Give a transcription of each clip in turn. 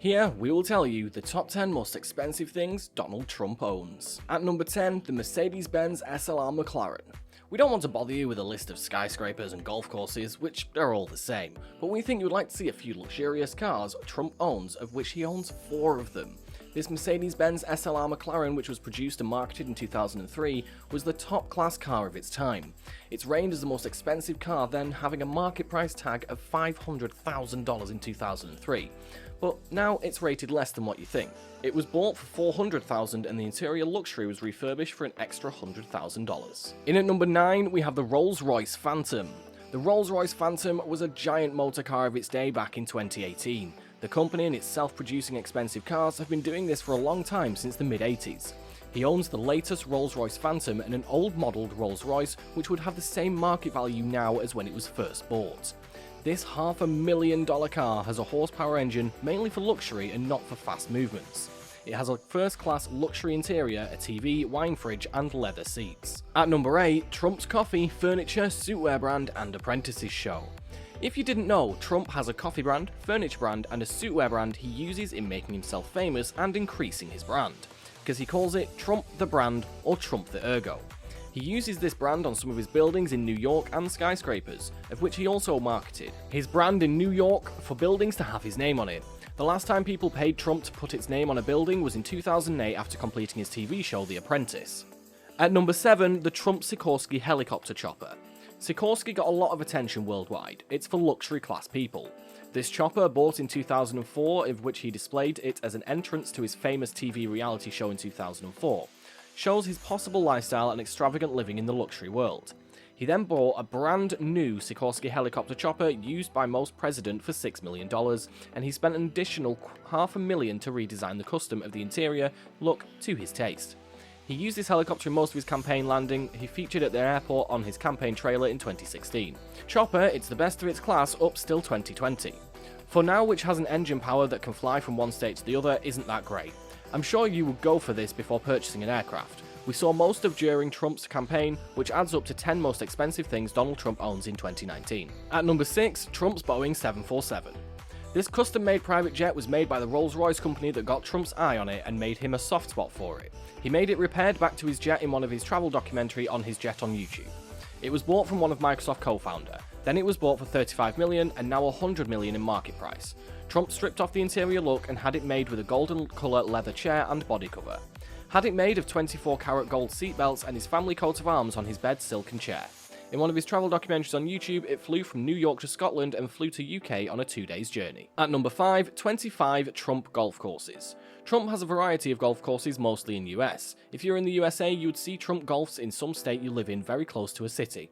Here, we will tell you the top 10 most expensive things Donald Trump owns. At number 10, the Mercedes-Benz SLR McLaren. We don't want to bother you with a list of skyscrapers and golf courses, which are all the same, but we think you'd like to see a few luxurious cars Trump owns, of which he owns 4 of them. This Mercedes-Benz SLR McLaren, which was produced and marketed in 2003, was the top-class car of its time. It's reigned as the most expensive car, then having a market price tag of $500,000 in 2003. But now it's rated less than what you think. It was bought for $400,000 and the interior luxury was refurbished for an extra $100,000. In at number 9, we have the Rolls-Royce Phantom. The Rolls-Royce Phantom was a giant motor car of its day back in 2018. The company and its self-producing expensive cars have been doing this for a long time, since the mid-80s. He owns the latest Rolls-Royce Phantom and an old-modelled Rolls-Royce which would have the same market value now as when it was first bought. This $500,000 car has a horsepower engine mainly for luxury and not for fast movements. It has a first-class luxury interior, a TV, wine fridge and leather seats. At number 8, Trump's coffee, furniture, suitwear brand and apprentices show. If you didn't know, Trump has a coffee brand, furniture brand and a suitwear brand he uses in making himself famous and increasing his brand, because he calls it Trump the Brand or Trump the Ergo. He uses this brand on some of his buildings in New York and skyscrapers, of which he also marketed his brand in New York for buildings to have his name on it. The last time people paid Trump to put its name on a building was in 2008 after completing his TV show The Apprentice. At number 7, the Trump Sikorsky helicopter chopper. Sikorsky got a lot of attention worldwide. It's for luxury class people. This chopper, bought in 2004, of which he displayed it as an entrance to his famous TV reality show in 2004, shows his possible lifestyle and extravagant living in the luxury world. He then bought a brand new Sikorsky helicopter chopper used by most presidents for $6 million, and he spent an additional $500,000 to redesign the custom of the interior look to his taste. He used this helicopter in most of his campaign landing. He featured at the airport on his campaign trailer in 2016. Chopper, it's the best of its class up still 2020. For now, which has an engine power that can fly from one state to the other, isn't that great. I'm sure you would go for this before purchasing an aircraft. We saw most of during Trump's campaign, which adds up to 10 most expensive things Donald Trump owns in 2019. At number 6, Trump's Boeing 747. This custom-made private jet was made by the Rolls-Royce company that got Trump's eye on it and made him a soft spot for it. He made it repaired back to his jet in one of his travel documentary on his jet on YouTube. It was bought from one of Microsoft co-founder. Then it was bought for $35 million and now $100 million in market price. Trump stripped off the interior look and had it made with a golden colour leather chair and body cover. Had it made of 24 karat gold seatbelts and his family coat of arms on his bed silken chair. In one of his travel documentaries on YouTube, it flew from New York to Scotland and flew to UK on a 2-day journey. At number 5, 25 Trump golf courses. Trump has a variety of golf courses, mostly in US. If you're in the USA, you would see Trump golfs in some state you live in very close to a city.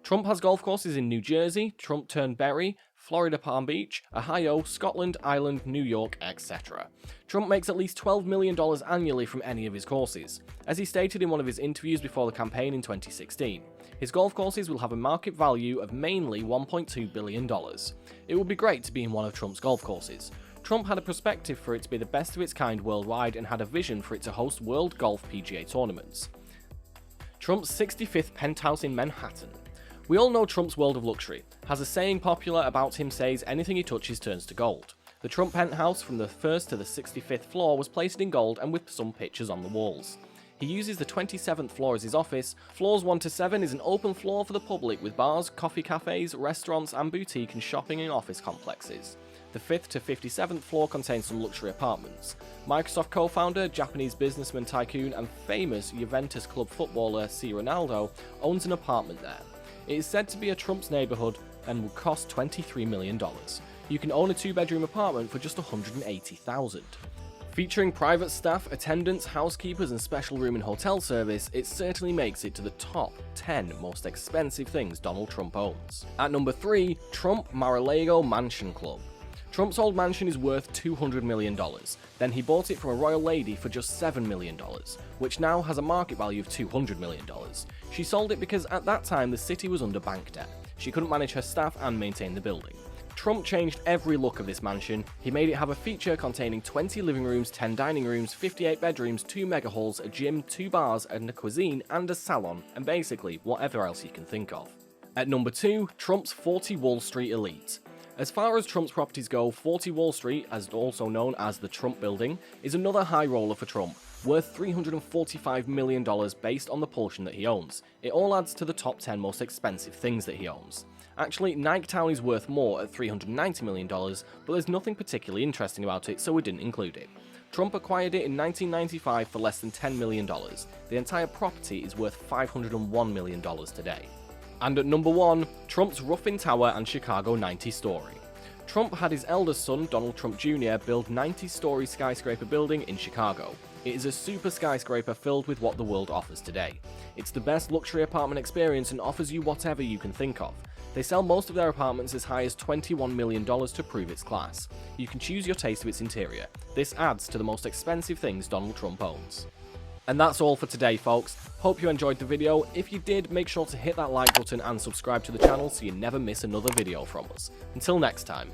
Trump has golf courses in New Jersey, Trump Turnberry, Florida Palm Beach, Ohio, Scotland, Ireland, New York, etc. Trump makes at least $12 million annually from any of his courses. As he stated in one of his interviews before the campaign in 2016, his golf courses will have a market value of mainly $1.2 billion. It would be great to be in one of Trump's golf courses. Trump had a perspective for it to be the best of its kind worldwide and had a vision for it to host World Golf PGA tournaments. Trump's 65th penthouse in Manhattan. We all know Trump's world of luxury. Has a saying popular about him says anything he touches turns to gold. The Trump penthouse from the 1st to the 65th floor was placed in gold and with some pictures on the walls. He uses the 27th floor as his office. Floors 1 to 7 is an open floor for the public with bars, coffee cafes, restaurants and boutique and shopping and office complexes. The 5th to 57th floor contains some luxury apartments. Microsoft co-founder, Japanese businessman tycoon and famous Juventus club footballer C. Ronaldo owns an apartment there. It is said to be a Trump's neighborhood and will cost $23 million. You can own a 2-bedroom apartment for just $180,000. Featuring private staff, attendants, housekeepers and special room and hotel service, it certainly makes it to the top 10 most expensive things Donald Trump owns. At number 3, Trump Mar-a-Lago Mansion Club. Trump's old mansion is worth $200 million. Then he bought it from a royal lady for just $7 million, which now has a market value of $200 million. She sold it because at that time the city was under bank debt. She couldn't manage her staff and maintain the building. Trump changed every look of this mansion. He made it have a feature containing 20 living rooms, 10 dining rooms, 58 bedrooms, 2 mega halls, a gym, 2 bars, and a cuisine, and a salon, and basically whatever else you can think of. At number 2, Trump's 40 Wall Street Elite. As far as Trump's properties go, 40 Wall Street, as also known as the Trump Building, is another high roller for Trump, worth $345 million based on the portion that he owns. It all adds to the top 10 most expensive things that he owns. Actually, Nike Town is worth more at $390 million, but there's nothing particularly interesting about it, so we didn't include it. Trump acquired it in 1995 for less than $10 million. The entire property is worth $501 million today. And at number 1, Trump's Ruffin Tower and Chicago 90-story. Trump had his eldest son, Donald Trump Jr., build 90-story skyscraper building in Chicago. It is a super skyscraper filled with what the world offers today. It's the best luxury apartment experience and offers you whatever you can think of. They sell most of their apartments as high as $21 million to prove its class. You can choose your taste of its interior. This adds to the most expensive things Donald Trump owns. And that's all for today, folks. Hope you enjoyed the video. If you did, make sure to hit that like button and subscribe to the channel so you never miss another video from us. Until next time.